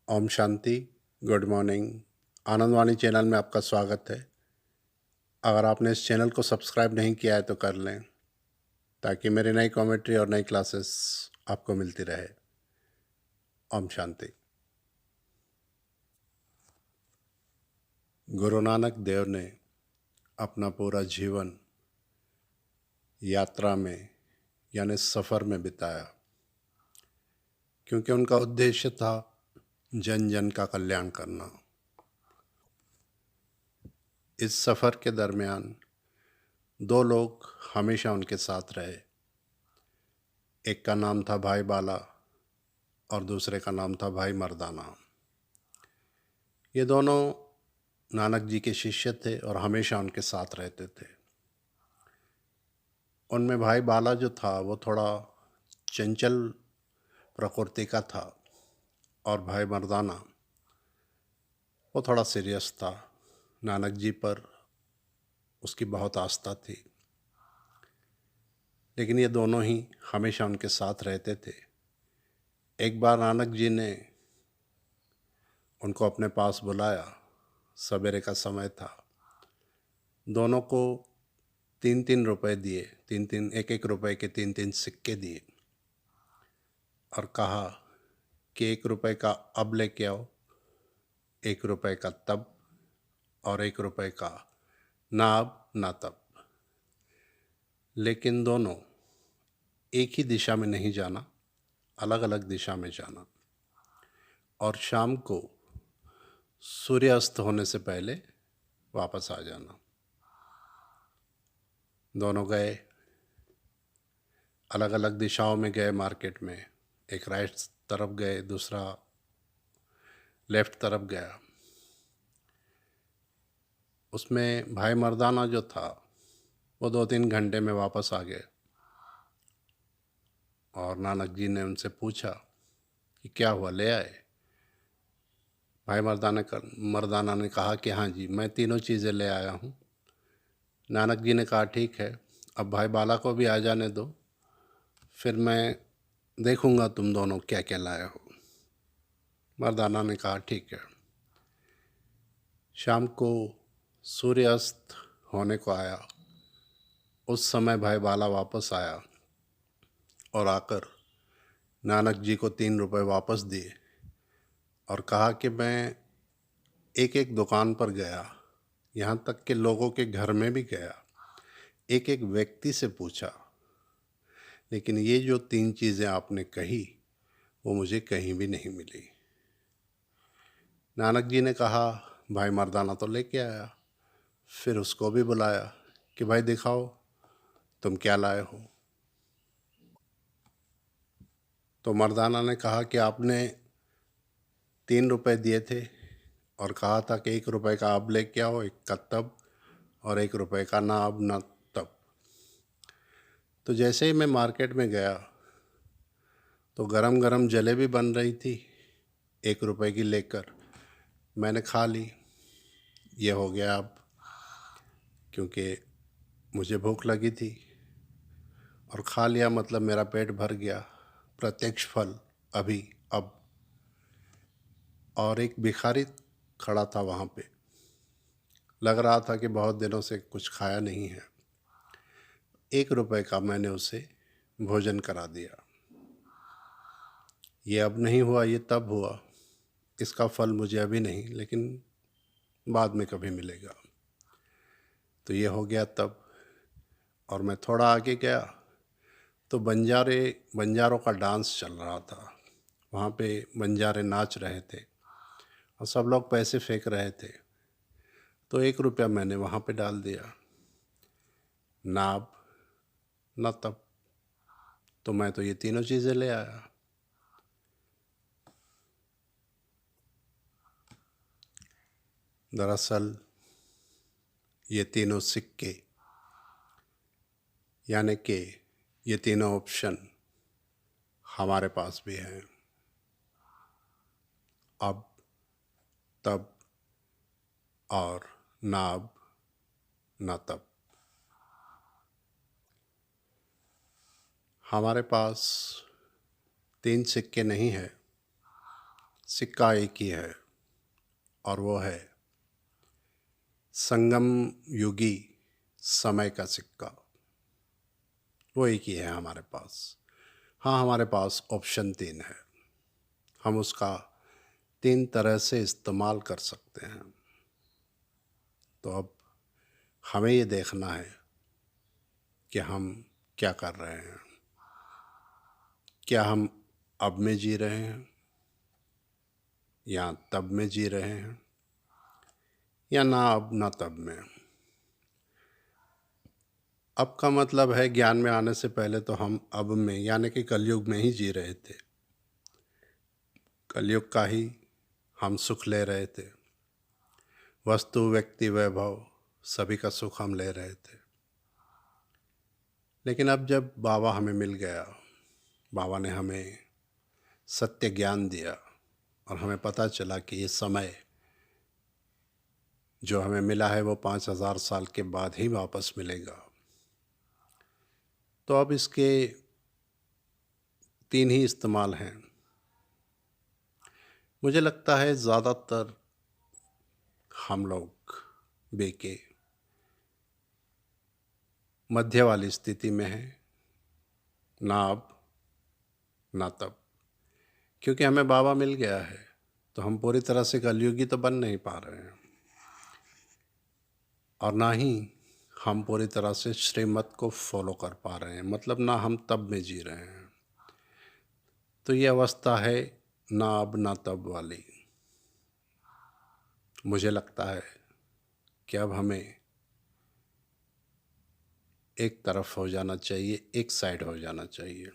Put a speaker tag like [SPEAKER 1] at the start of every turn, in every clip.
[SPEAKER 1] ओम Shanti. Good morning. Anandvani channel में आपका स्वागत है। अगर आपने इस चैनल को सब्सक्राइब नहीं किया है तो कर लें, ताकि मेरी नई कॉमेंट्री और नई क्लासेस आपको मिलती रहे। ओम शांति। गुरु नानक देव ने अपना पूरा जीवन यात्रा में यानी सफ़र में बिताया, क्योंकि उनका उद्देश्य था जन जन का कल्याण करना। इस सफ़र के दरमियान दो लोग हमेशा उनके साथ रहे। एक का नाम था भाई बाला और दूसरे का नाम था भाई मर्दाना। ये दोनों नानक जी के शिष्य थे और हमेशा उनके साथ रहते थे। उनमें भाई बाला जो था वो थोड़ा चंचल प्रकृति का था, और भाई मर्दाना वो थोड़ा सीरियस था। नानक जी पर उसकी बहुत आस्था थी, लेकिन ये दोनों ही हमेशा उनके साथ रहते थे। एक बार नानक जी ने उनको अपने पास बुलाया। सवेरे का समय था। दोनों को 3-3 रुपए दिए, एक एक रुपए के 3-3 सिक्के दिए, और कहा कि 1 रुपए का अब लेके आओ, 1 रुपए का तब, और 1 रुपए का ना अब ना तब। लेकिन दोनों एक ही दिशा में नहीं जाना, अलग अलग दिशा में जाना, और शाम को सूर्यास्त होने से पहले वापस आ जाना। दोनों गए, अलग अलग दिशाओं में गए मार्केट में। एक राइट तरफ गए, दूसरा लेफ्ट तरफ गया। उसमें भाई मर्दाना जो था वो 2-3 घंटे में वापस आ गए, और नानक जी ने उनसे पूछा कि क्या हुआ, ले आए? भाई मर्दाना ने कहा कि हाँ जी, मैं तीनों चीज़ें ले आया हूँ। नानक जी ने कहा ठीक है, अब भाई बाला को भी आ जाने दो, फिर मैं देखूँगा तुम दोनों क्या क्या लाए हो। मर्दाना ने कहा ठीक है। शाम को सूर्यास्त होने को आया। उस समय भाई बाला वापस आया और आकर नानक जी को 3 रुपए वापस दिए, और कहा कि मैं एक एक दुकान पर गया, यहाँ तक कि लोगों के घर में भी गया, एक एक व्यक्ति से पूछा, लेकिन ये जो 3 चीज़ें आपने कही वो मुझे कहीं भी नहीं मिली। नानक जी ने कहा भाई मर्दाना तो लेके आया। फिर उसको भी बुलाया कि भाई दिखाओ तुम क्या लाए हो। तो मर्दाना ने कहा कि आपने 3 रुपए दिए थे और कहा था कि 1 रुपए का अब लेके आओ, एक का तब, और 1 रुपए का ना अब ना तब। तो जैसे ही मैं मार्केट में गया तो गरम गरम जलेबी बन रही थी, 1 रुपए की लेकर मैंने खा ली। ये हो गया अब, क्योंकि मुझे भूख लगी थी, और खा लिया मतलब मेरा पेट भर गया। प्रत्यक्ष फल अभी अब। और एक भिखारी खड़ा था वहाँ पे, लग रहा था कि बहुत दिनों से कुछ खाया नहीं है। 1 रुपए का मैंने उसे भोजन करा दिया। ये अब नहीं हुआ, ये तब हुआ। इसका फल मुझे अभी नहीं, लेकिन बाद में कभी मिलेगा। तो ये हो गया तब। और मैं थोड़ा आगे गया तो बंजारों का डांस चल रहा था। वहाँ पे बंजारे नाच रहे थे और सब लोग पैसे फेंक रहे थे। तो 1 रुपया मैंने वहाँ पे डाल दिया, ना अब ना तब। तो मैं तो ये तीनों चीज़ें ले आया। दरअसल ये तीनों सिक्के, यानी कि ये तीनों ऑप्शन हमारे पास भी हैं। अब, तब और ना अब ना तब। हमारे पास 3 सिक्के नहीं है, सिक्का एक ही है और वो है संगम युगी समय का सिक्का। वो एक ही है हमारे पास। हाँ, हमारे पास ऑप्शन 3 है। हम उसका 3 तरह से इस्तेमाल कर सकते हैं। तो अब हमें ये देखना है कि हम क्या कर रहे हैं। क्या हम अब में जी रहे हैं या तब में जी रहे हैं या ना अब ना तब में। अब का मतलब है ज्ञान में आने से पहले तो हम अब में यानी कि कलयुग में ही जी रहे थे। कलयुग का ही हम सुख ले रहे थे। वस्तु, व्यक्ति, वैभव सभी का सुख हम ले रहे थे। लेकिन अब जब बाबा हमें मिल गया, बाबा ने हमें सत्य ज्ञान दिया और हमें पता चला कि ये समय जो हमें मिला है वो 5000 साल के बाद ही वापस मिलेगा। तो अब इसके 3 ही इस्तेमाल हैं। मुझे लगता है ज़्यादातर हम लोग बेके मध्य वाली स्थिति में हैं, ना अब ना तब। क्योंकि हमें बाबा मिल गया है तो हम पूरी तरह से कलयुगी तो बन नहीं पा रहे हैं और ना ही हम पूरी तरह से श्रीमत को फॉलो कर पा रहे हैं, मतलब ना हम तब में जी रहे हैं। तो ये अवस्था है ना अब ना तब वाली। मुझे लगता है कि अब हमें एक तरफ हो जाना चाहिए, एक साइड हो जाना चाहिए,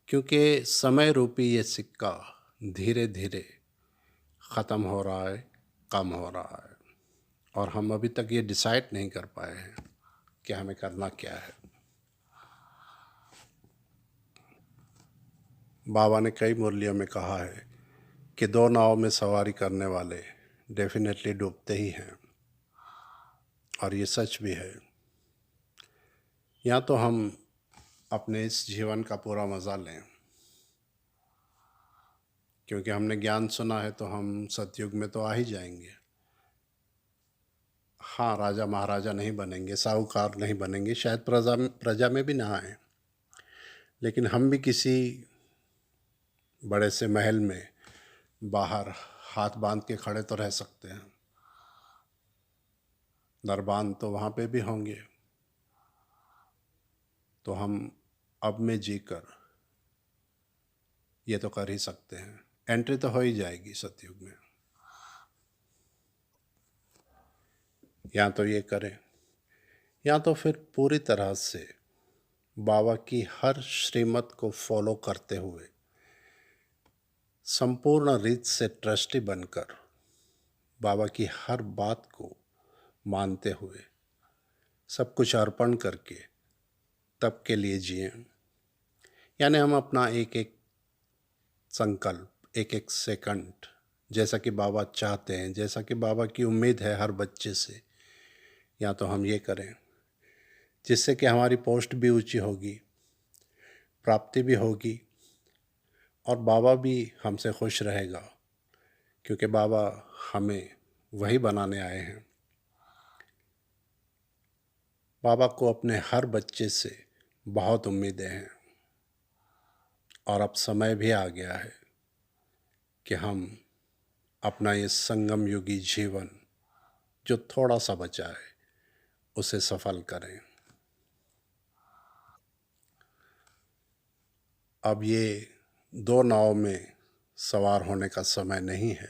[SPEAKER 1] क्योंकि समय रूपी ये सिक्का धीरे धीरे ख़त्म हो रहा है, कम हो रहा है और हम अभी तक ये डिसाइड नहीं कर पाए हैं कि हमें करना क्या है। बाबा ने कई मुरलियों में कहा है कि 2 नाव में सवारी करने वाले डेफिनेटली डूबते ही हैं और ये सच भी है। या तो हम अपने इस जीवन का पूरा मज़ा लें, क्योंकि हमने ज्ञान सुना है तो हम सतयुग में तो आ ही जाएंगे। हाँ, राजा महाराजा नहीं बनेंगे, साहूकार नहीं बनेंगे, शायद प्रजा में भी ना आए, लेकिन हम भी किसी बड़े से महल में बाहर हाथ बांध के खड़े तो रह सकते हैं। दरबान तो वहाँ पे भी होंगे। तो हम अब में जीकर ये तो कर ही सकते हैं। एंट्री तो हो ही जाएगी सतयुग में। या तो ये करें या तो फिर पूरी तरह से बाबा की हर श्रीमत को फॉलो करते हुए संपूर्ण रीत से ट्रस्टी बनकर बाबा की हर बात को मानते हुए सब कुछ अर्पण करके तब के लिए जिए। यानी हम अपना एक एक संकल्प, एक एक सेकंड, जैसा कि बाबा चाहते हैं, जैसा कि बाबा की उम्मीद है हर बच्चे से, या तो हम ये करें जिससे कि हमारी पोस्ट भी ऊंची होगी, प्राप्ति भी होगी और बाबा भी हमसे खुश रहेगा, क्योंकि बाबा हमें वही बनाने आए हैं। बाबा को अपने हर बच्चे से बहुत उम्मीदें हैं और अब समय भी आ गया है कि हम अपना ये संगम युगी जीवन जो थोड़ा सा बचा है उसे सफल करें। अब ये 2 नाव में सवार होने का समय नहीं है,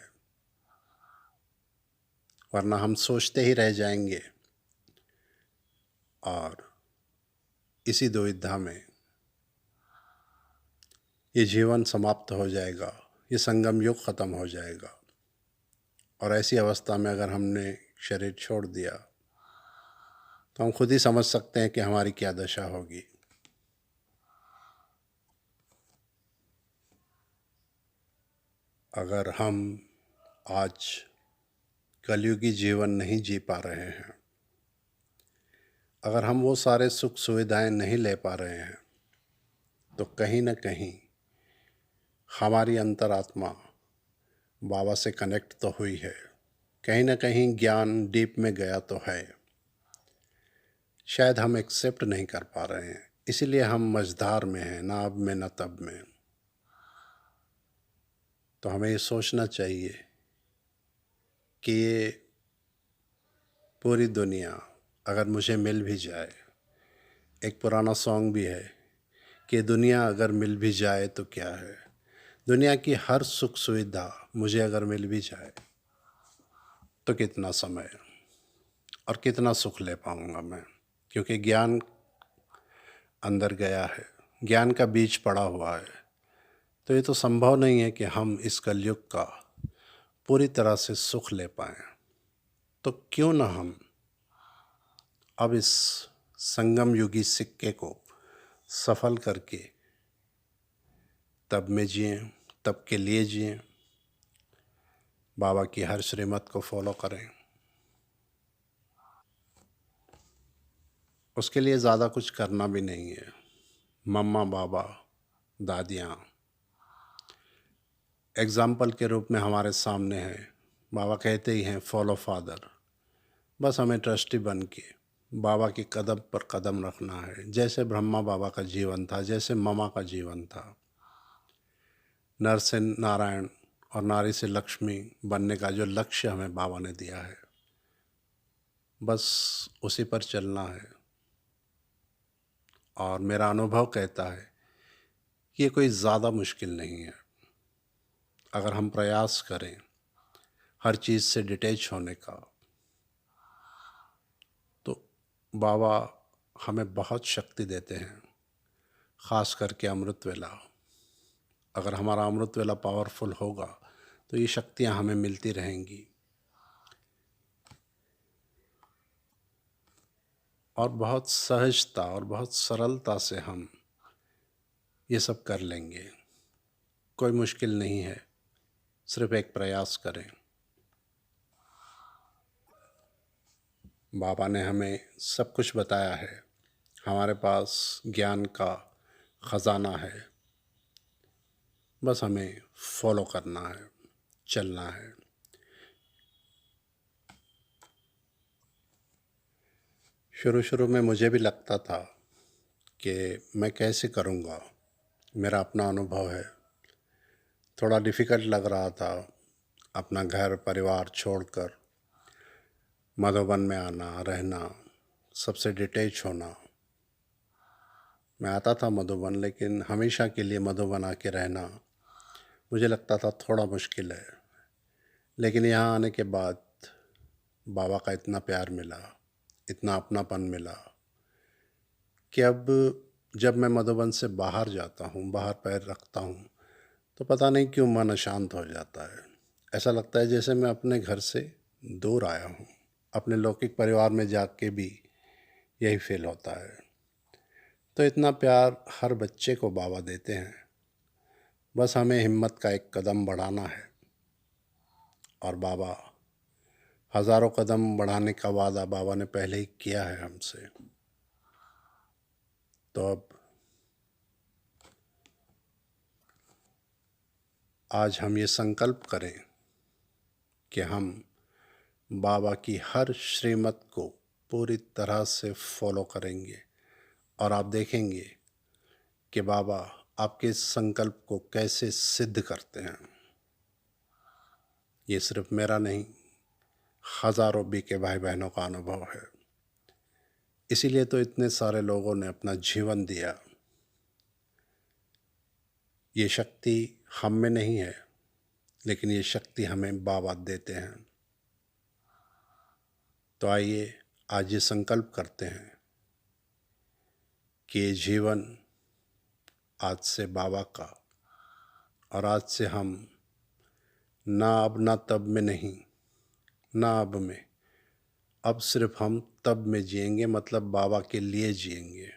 [SPEAKER 1] वरना हम सोचते ही रह जाएंगे और इसी दुविधा में ये जीवन समाप्त हो जाएगा, ये संगम युग ख़त्म हो जाएगा। और ऐसी अवस्था में अगर हमने शरीर छोड़ दिया तो हम खुद ही समझ सकते हैं कि हमारी क्या दशा होगी। अगर हम आज कलयुगी जीवन नहीं जी पा रहे हैं, अगर हम वो सारे सुख सुविधाएं नहीं ले पा रहे हैं, तो कहीं ना कहीं हमारी अंतरात्मा बाबा से कनेक्ट तो हुई है, कहीं ना कहीं ज्ञान डीप में गया तो है, शायद हम एक्सेप्ट नहीं कर पा रहे हैं, इसीलिए हम मझधार में हैं, ना अब में ना तब में। तो हमें ये सोचना चाहिए कि ये पूरी दुनिया अगर मुझे मिल भी जाए, एक पुराना सॉन्ग भी है कि दुनिया अगर मिल भी जाए तो क्या है, दुनिया की हर सुख सुविधा मुझे अगर मिल भी जाए तो कितना समय और कितना सुख ले पाऊंगा मैं, क्योंकि ज्ञान अंदर गया है, ज्ञान का बीज पड़ा हुआ है। तो ये तो संभव नहीं है कि हम इस कलयुग का पूरी तरह से सुख ले पाएं। तो क्यों ना हम अब इस संगम युगी सिक्के को सफल करके तब में जिएं, तब के लिए जिएं, बाबा की हर श्रीमत को फॉलो करें। उसके लिए ज़्यादा कुछ करना भी नहीं है। मम्मा बाबा दादियाँ एग्ज़ाम्पल के रूप में हमारे सामने हैं। बाबा कहते ही हैं फॉलो फादर। बस हमें ट्रस्टी बन के बाबा की कदम पर कदम रखना है। जैसे ब्रह्मा बाबा का जीवन था, जैसे ममा का जीवन था, नर से नारायण और नारी से लक्ष्मी बनने का जो लक्ष्य हमें बाबा ने दिया है, बस उसी पर चलना है। और मेरा अनुभव कहता है कि ये कोई ज़्यादा मुश्किल नहीं है। अगर हम प्रयास करें हर चीज़ से डिटैच होने का, तो बाबा हमें बहुत शक्ति देते हैं, ख़ास करके अमृत वेला। अगर हमारा अमृत वेला पावरफुल होगा तो ये शक्तियाँ हमें मिलती रहेंगी और बहुत सहजता और बहुत सरलता से हम ये सब कर लेंगे। कोई मुश्किल नहीं है, सिर्फ एक प्रयास करें। बाबा ने हमें सब कुछ बताया है, हमारे पास ज्ञान का ख़जाना है, बस हमें फॉलो करना है, चलना है। शुरू शुरू में मुझे भी लगता था कि मैं कैसे करूँगा, मेरा अपना अनुभव है, थोड़ा डिफ़िकल्ट लग रहा था अपना घर परिवार छोड़कर मधुबन में आना, रहना, सबसे डिटैच होना। मैं आता था मधुबन, लेकिन हमेशा के लिए मधुबन आके रहना मुझे लगता था थोड़ा मुश्किल है। लेकिन यहाँ आने के बाद बाबा का इतना प्यार मिला, इतना अपनापन मिला कि अब जब मैं मधुबन से बाहर जाता हूँ, बाहर पैर रखता हूँ, तो पता नहीं क्यों मन अशांत हो जाता है। ऐसा लगता है जैसे मैं अपने घर से दूर आया हूँ। अपने लौकिक परिवार में जाके भी यही फील होता है। तो इतना प्यार हर बच्चे को बाबा देते हैं, बस हमें हिम्मत का एक कदम बढ़ाना है। और बाबा हज़ारों कदम बढ़ाने का वादा बाबा ने पहले ही किया है हमसे। तो अब आज हम ये संकल्प करें कि हम बाबा की हर श्रीमत को पूरी तरह से फॉलो करेंगे, और आप देखेंगे कि बाबा आपके इस संकल्प को कैसे सिद्ध करते हैं। ये सिर्फ मेरा नहीं, हज़ारों बीके भाई बहनों का अनुभव है। इसीलिए तो इतने सारे लोगों ने अपना जीवन दिया। ये शक्ति हम में नहीं है, लेकिन ये शक्ति हमें बाबा देते हैं। तो आइए आज ये संकल्प करते हैं कि ये जीवन आज से बाबा का, और आज से हम ना अब ना तब में नहीं, ना अब में, अब सिर्फ हम तब में जिएंगे, मतलब बाबा के लिए जिएंगे।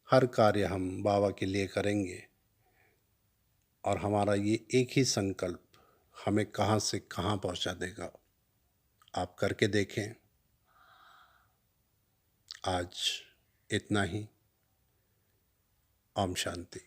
[SPEAKER 1] हर कार्य हम बाबा के लिए करेंगे, और हमारा ये एक ही संकल्प हमें कहाँ से कहाँ पहुँचा देगा। आप करके देखें। आज इतना ही। ओम शांति।